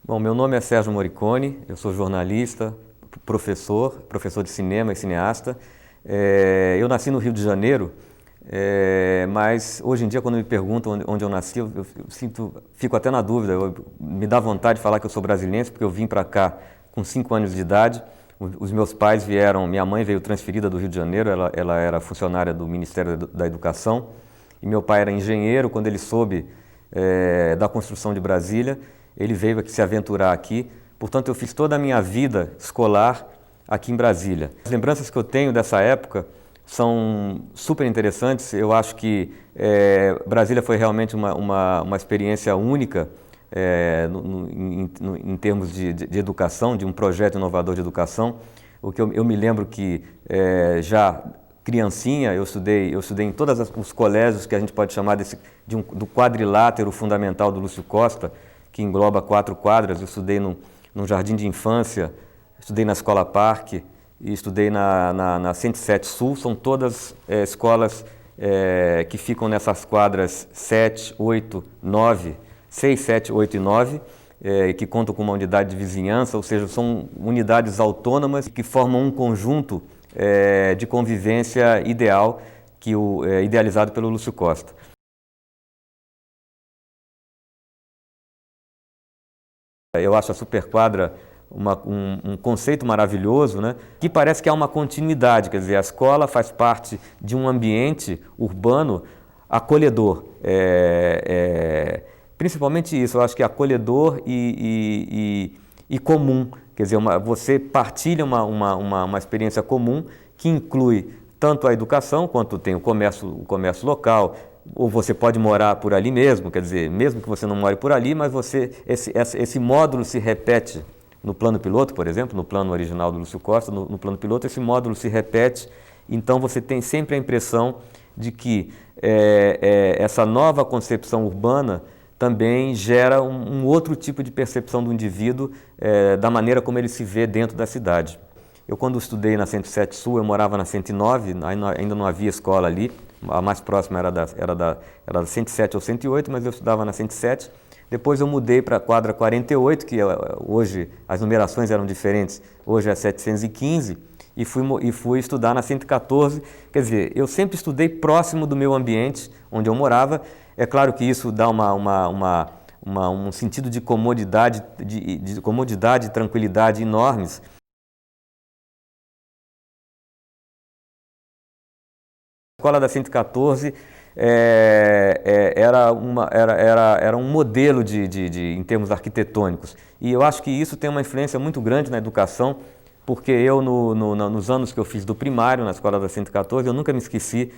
Bom, meu nome é Sérgio Moricone, eu sou jornalista, professor de cinema e cineasta. Eu nasci no Rio de Janeiro, mas hoje em dia, quando me perguntam onde eu nasci, fico até na dúvida. Me dá vontade de falar que eu sou brasileiro, porque eu vim para cá com 5 anos de idade. Os meus pais vieram, minha mãe veio transferida do Rio de Janeiro, ela era funcionária do Ministério da Educação, e meu pai era engenheiro. Quando ele soube da construção de Brasília, ele veio aqui se aventurar aqui. Portanto, eu fiz toda a minha vida escolar aqui em Brasília. As lembranças que eu tenho dessa época são super interessantes. Eu acho que Brasília foi realmente uma experiência única em termos de educação, de um projeto inovador de educação. O que eu me lembro que já criancinha, eu estudei em todos os colégios que a gente pode chamar do quadrilátero fundamental do Lúcio Costa, que engloba 4 quadras. Eu estudei no jardim de infância, estudei na Escola Parque e estudei na 107 Sul. São todas escolas que ficam nessas quadras 7, 8, 9, 6, 7, 8 e 9, que contam com uma unidade de vizinhança, ou seja, são unidades autônomas que formam um conjunto de convivência ideal, idealizado pelo Lúcio Costa. Eu acho a superquadra um conceito maravilhoso, né? Que parece que há uma continuidade, quer dizer, a escola faz parte de um ambiente urbano acolhedor. Principalmente isso, eu acho que é acolhedor e comum. Quer dizer, você partilha uma experiência comum que inclui tanto a educação quanto tem o comércio local. Ou você pode morar por ali mesmo, quer dizer, mesmo que você não more por ali, mas esse módulo se repete no plano piloto, por exemplo, no plano original do Lúcio Costa. No plano piloto esse módulo se repete, então você tem sempre a impressão de que essa nova concepção urbana também gera um outro tipo de percepção do indivíduo, da maneira como ele se vê dentro da cidade. Eu, quando estudei na 107 Sul, eu morava na 109, ainda não havia escola ali. A mais próxima era da 107 ou 108, mas eu estudava na 107. Depois eu mudei para a quadra 48, que hoje as numerações eram diferentes, hoje é 715, e fui estudar na 114. Quer dizer, eu sempre estudei próximo do meu ambiente, onde eu morava. É claro que isso dá um sentido de comodidade, e tranquilidade enormes. A escola da 114 era um modelo em termos arquitetônicos. E eu acho que isso tem uma influência muito grande na educação, porque eu, nos anos que eu fiz do primário na escola da 114, eu nunca me esqueci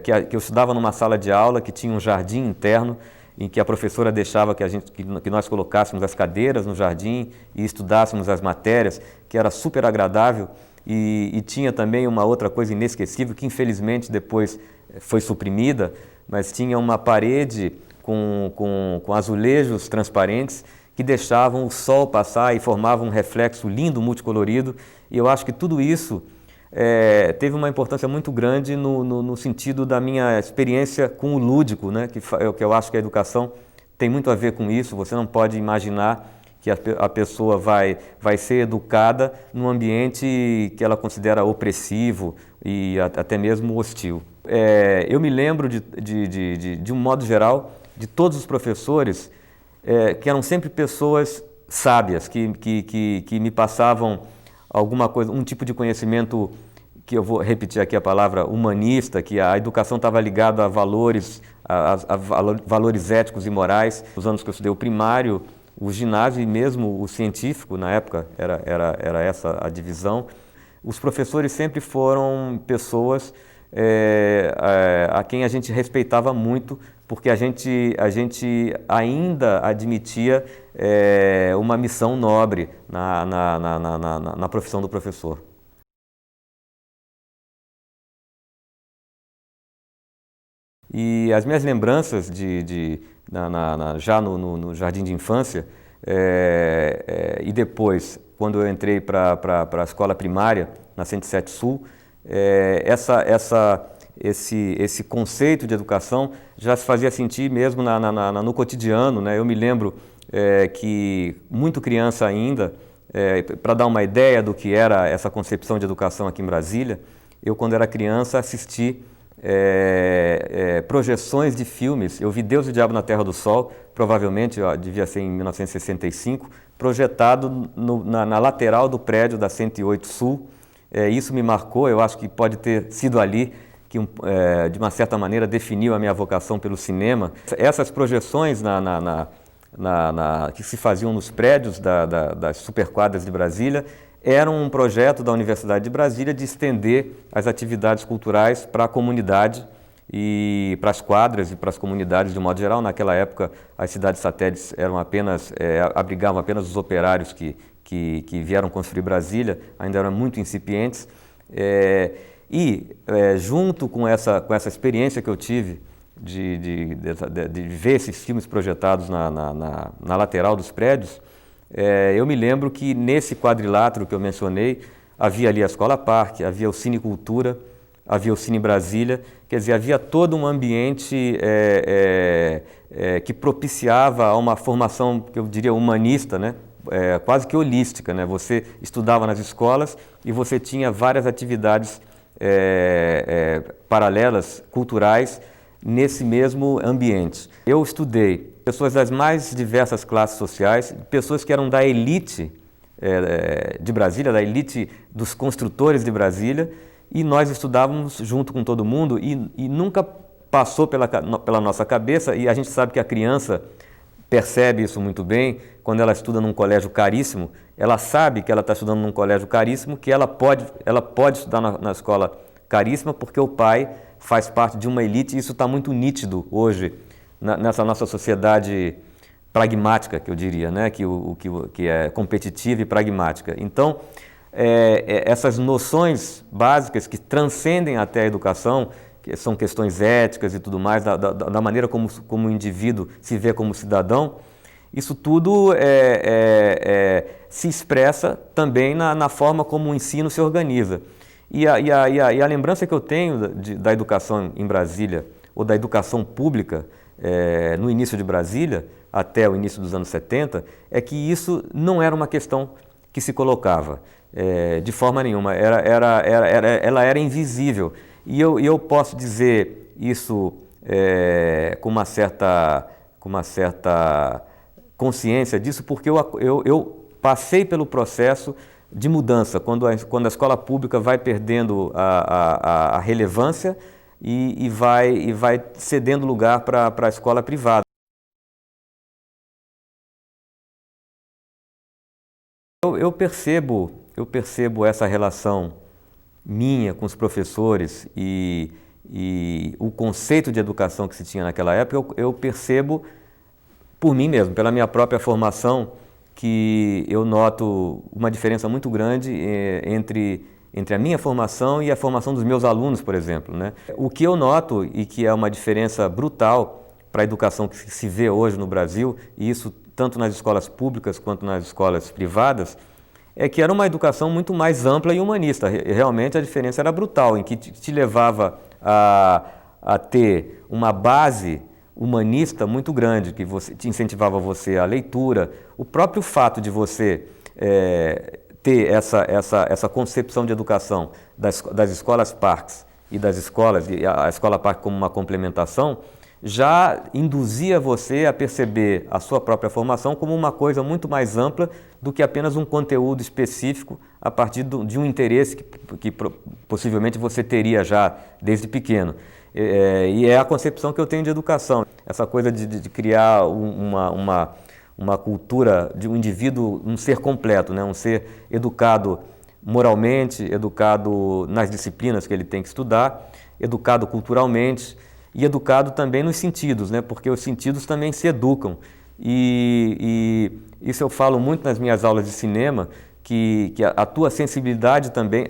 que eu estudava numa sala de aula que tinha um jardim interno, em que a professora deixava que nós colocássemos as cadeiras no jardim e estudássemos as matérias, que era super agradável. E tinha também uma outra coisa inesquecível, que infelizmente depois foi suprimida, mas tinha uma parede com azulejos transparentes que deixavam o sol passar e formavam um reflexo lindo, multicolorido. E eu acho que tudo isso teve uma importância muito grande no sentido da minha experiência com o lúdico, né? Que eu acho que a educação tem muito a ver com isso. Você não pode imaginar que a pessoa vai ser educada num ambiente que ela considera opressivo e até mesmo hostil. Eu me lembro, de um modo geral, de todos os professores que eram sempre pessoas sábias, que me passavam alguma coisa, um tipo de conhecimento, que eu vou repetir aqui a palavra humanista, que a educação estava ligada a valores, valores éticos e morais. Nos anos que eu estudei o primário, o ginásio e mesmo o científico, na época era essa a divisão, os professores sempre foram pessoas a quem a gente respeitava muito, porque a gente ainda admitia uma missão nobre na profissão do professor. E as minhas lembranças já no jardim de infância, e depois, quando eu entrei para a escola primária, na 107 Sul, esse conceito de educação já se fazia sentir mesmo no cotidiano, né? Eu me lembro que muito criança ainda, para dar uma ideia do que era essa concepção de educação aqui em Brasília, eu quando era criança assisti projeções de filmes. Eu vi Deus e o Diabo na Terra do Sol, provavelmente devia ser em 1965, projetado na lateral do prédio da 108 Sul. Isso me marcou, eu acho que pode ter sido ali que de uma certa maneira definiu a minha vocação pelo cinema. Essas projeções que se faziam nos prédios das superquadras de Brasília eram um projeto da Universidade de Brasília de estender as atividades culturais para a comunidade e para as quadras e para as comunidades de um modo geral. Naquela época, as cidades satélites abrigavam apenas os operários que vieram construir Brasília, ainda eram muito incipientes. Junto com essa experiência que eu tive de ver esses filmes projetados na lateral dos prédios, eu me lembro que nesse quadrilátero que eu mencionei, havia ali a Escola Parque, havia o Cine Cultura, havia o Cine Brasília, quer dizer, havia todo um ambiente que propiciava uma formação, que eu diria, humanista, né? Quase que holística, né? Você estudava nas escolas e você tinha várias atividades paralelas, culturais, nesse mesmo ambiente. Eu estudei pessoas das mais diversas classes sociais, pessoas que eram da elite de Brasília, da elite dos construtores de Brasília, e nós estudávamos junto com todo mundo e nunca passou pela nossa cabeça, e a gente sabe que a criança percebe isso muito bem, quando ela estuda num colégio caríssimo, ela sabe que ela está estudando num colégio caríssimo, que ela pode estudar na escola caríssima porque o pai faz parte de uma elite, e isso está muito nítido hoje nessa nossa sociedade pragmática, que eu diria, né? que é competitiva e pragmática. Então, essas noções básicas que transcendem até a educação, que são questões éticas e tudo mais, da maneira como o indivíduo se vê como cidadão, isso tudo se expressa também na forma como o ensino se organiza. E a lembrança que eu tenho da educação em Brasília, ou da educação pública no início de Brasília, até o início dos anos 70, é que isso não era uma questão que se colocava de forma nenhuma, ela era invisível. E eu posso dizer isso com uma certa consciência disso, porque eu passei pelo processo de mudança, quando a escola pública vai perdendo a relevância e vai cedendo lugar para a escola privada. Eu percebo essa relação minha com os professores e o conceito de educação que se tinha naquela época, eu percebo por mim mesmo, pela minha própria formação, que eu noto uma diferença muito grande entre a minha formação e a formação dos meus alunos, por exemplo, né? O que eu noto, e que é uma diferença brutal para a educação que se vê hoje no Brasil, e isso tanto nas escolas públicas quanto nas escolas privadas, é que era uma educação muito mais ampla e humanista. Realmente a diferença era brutal, em que te levava a ter uma base humanista muito grande, que te incentivava você à leitura. O próprio fato de você ter essa concepção de educação das escolas parques e a escola parque como uma complementação, já induzia você a perceber a sua própria formação como uma coisa muito mais ampla do que apenas um conteúdo específico a partir de um interesse que possivelmente você teria já desde pequeno. E é a concepção que eu tenho de educação, essa coisa de criar uma cultura de um indivíduo, um ser completo, né? Um ser educado moralmente, educado nas disciplinas que ele tem que estudar, educado culturalmente e educado também nos sentidos, né? Porque os sentidos também se educam. E isso eu falo muito nas minhas aulas de cinema, que a tua sensibilidade também,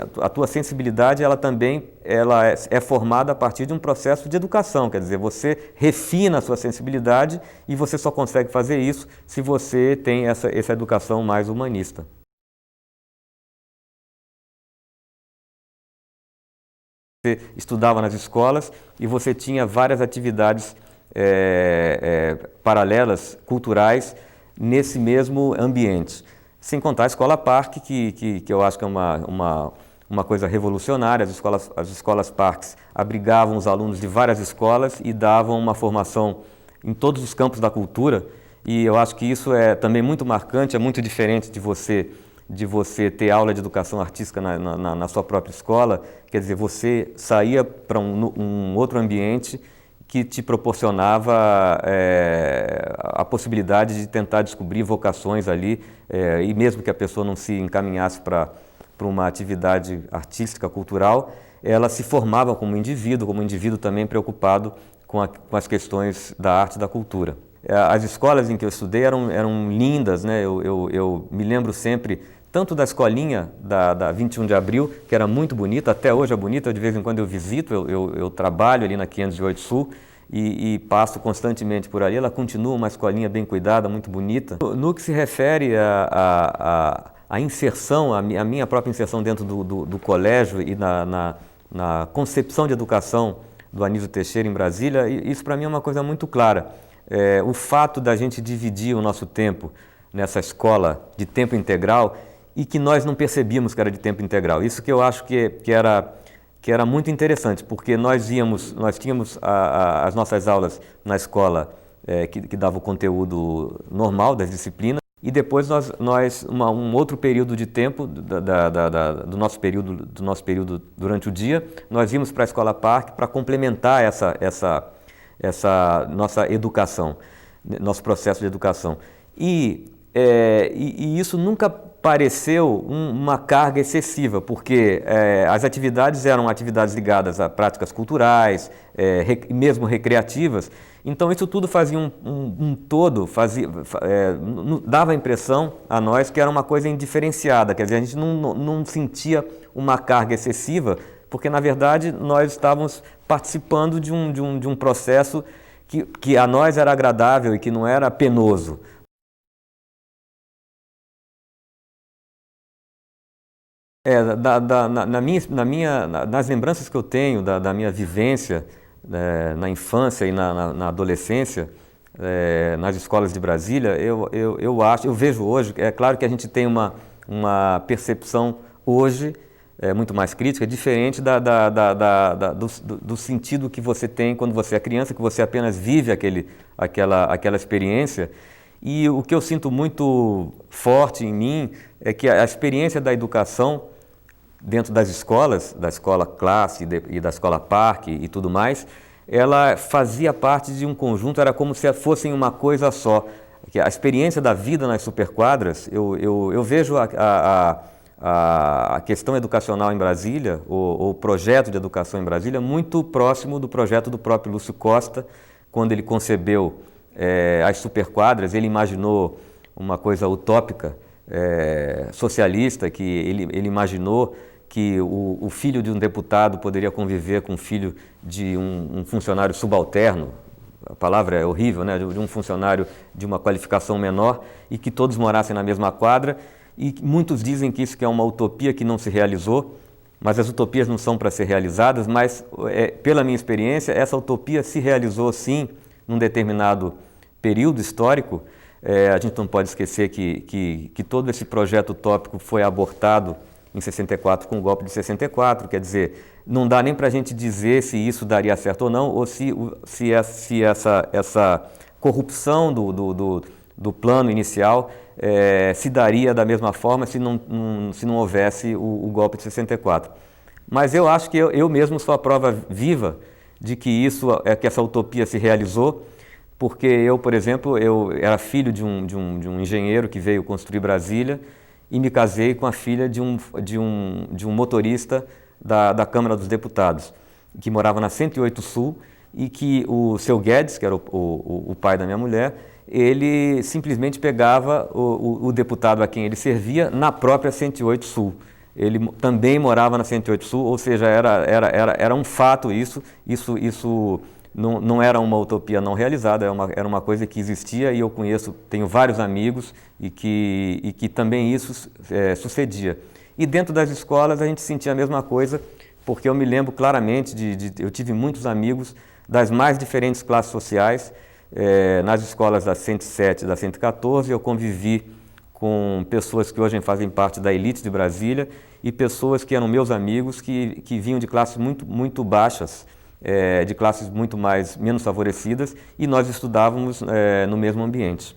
ela é formada a partir de um processo de educação, quer dizer, você refina a sua sensibilidade e você só consegue fazer isso se você tem essa educação mais humanista. Você estudava nas escolas e você tinha várias atividades paralelas, culturais, nesse mesmo ambiente. Sem contar a Escola Parque, que eu acho que é uma coisa revolucionária. As escolas parques abrigavam os alunos de várias escolas e davam uma formação em todos os campos da cultura, e eu acho que isso é também muito marcante, é muito diferente de você ter aula de educação artística na sua própria escola. Quer dizer, você saía para um outro ambiente que te proporcionava a possibilidade de tentar descobrir vocações ali, e mesmo que a pessoa não se encaminhasse para uma atividade artística, cultural, ela se formava como indivíduo também preocupado com as questões da arte e da cultura. As escolas em que eu estudei eram lindas, né? Eu me lembro sempre tanto da escolinha da 21 de Abril, que era muito bonita, até hoje é bonita, de vez em quando eu visito, eu trabalho ali na 508 Sul e passo constantemente por ali. Ela continua uma escolinha bem cuidada, muito bonita. No que se refere à inserção, a minha própria inserção dentro do colégio e na concepção de educação do Anísio Teixeira em Brasília, isso para mim é uma coisa muito clara. O fato da gente dividir o nosso tempo nessa escola de tempo integral e que nós não percebíamos que era de tempo integral. Isso que eu acho que era muito interessante, porque nós tínhamos as nossas aulas na escola que dava o conteúdo normal das disciplinas, e depois um outro período de tempo do nosso período durante o dia, nós íamos para a Escola Parque para complementar essa nossa educação, nosso processo de educação. E isso nunca pareceu uma carga excessiva, porque as atividades eram atividades ligadas a práticas culturais, mesmo recreativas. Então isso tudo fazia um todo, dava a impressão a nós que era uma coisa indiferenciada, quer dizer, a gente não sentia uma carga excessiva, porque na verdade nós estávamos participando de um processo que a nós era agradável e que não era penoso. Nas lembranças que eu tenho da minha vivência na infância e na adolescência, nas escolas de Brasília, eu vejo hoje, é claro que a gente tem uma percepção hoje muito mais crítica, diferente do sentido que você tem quando você é criança, que você apenas vive aquela experiência. E o que eu sinto muito forte em mim é que a experiência da educação dentro das escolas, da escola classe e da escola parque e tudo mais, ela fazia parte de um conjunto, era como se fossem uma coisa só. A experiência da vida nas superquadras, eu vejo a questão educacional em Brasília, o projeto de educação em Brasília, muito próximo do projeto do próprio Lúcio Costa. Quando ele concebeu as superquadras, ele imaginou uma coisa utópica, socialista, que ele imaginou que o filho de um deputado poderia conviver com o filho de um funcionário subalterno. A palavra é horrível, né? De um funcionário de uma qualificação menor, e que todos morassem na mesma quadra. E muitos dizem que isso que é uma utopia que não se realizou, mas as utopias não são para ser realizadas, mas pela minha experiência, essa utopia se realizou sim num determinado período histórico. A gente não pode esquecer que todo esse projeto utópico foi abortado em 64 com o golpe de 64, quer dizer, não dá nem para a gente dizer se isso daria certo ou não, ou se essa corrupção do plano inicial se daria da mesma forma se não houvesse o golpe de 64. Mas eu acho que eu mesmo sou a prova viva de que que essa utopia se realizou, porque eu, por exemplo, eu era filho de um engenheiro que veio construir Brasília e me casei com a filha de um motorista da Câmara dos Deputados, que morava na 108 Sul, e que o seu Guedes, que era o pai da minha mulher, ele simplesmente pegava o deputado a quem ele servia na própria 108 Sul. Ele também morava na 108 Sul, ou seja, era um fato isso não era uma utopia não realizada, era uma coisa que existia, e eu tenho vários amigos e que também isso sucedia. E dentro das escolas a gente sentia a mesma coisa, porque eu me lembro claramente eu tive muitos amigos das mais diferentes classes sociais, nas escolas da 107 e da 114, eu convivi com pessoas que hoje fazem parte da elite de Brasília e pessoas que eram meus amigos, que vinham de classes muito baixas, de classes menos favorecidas, e nós estudávamos no mesmo ambiente.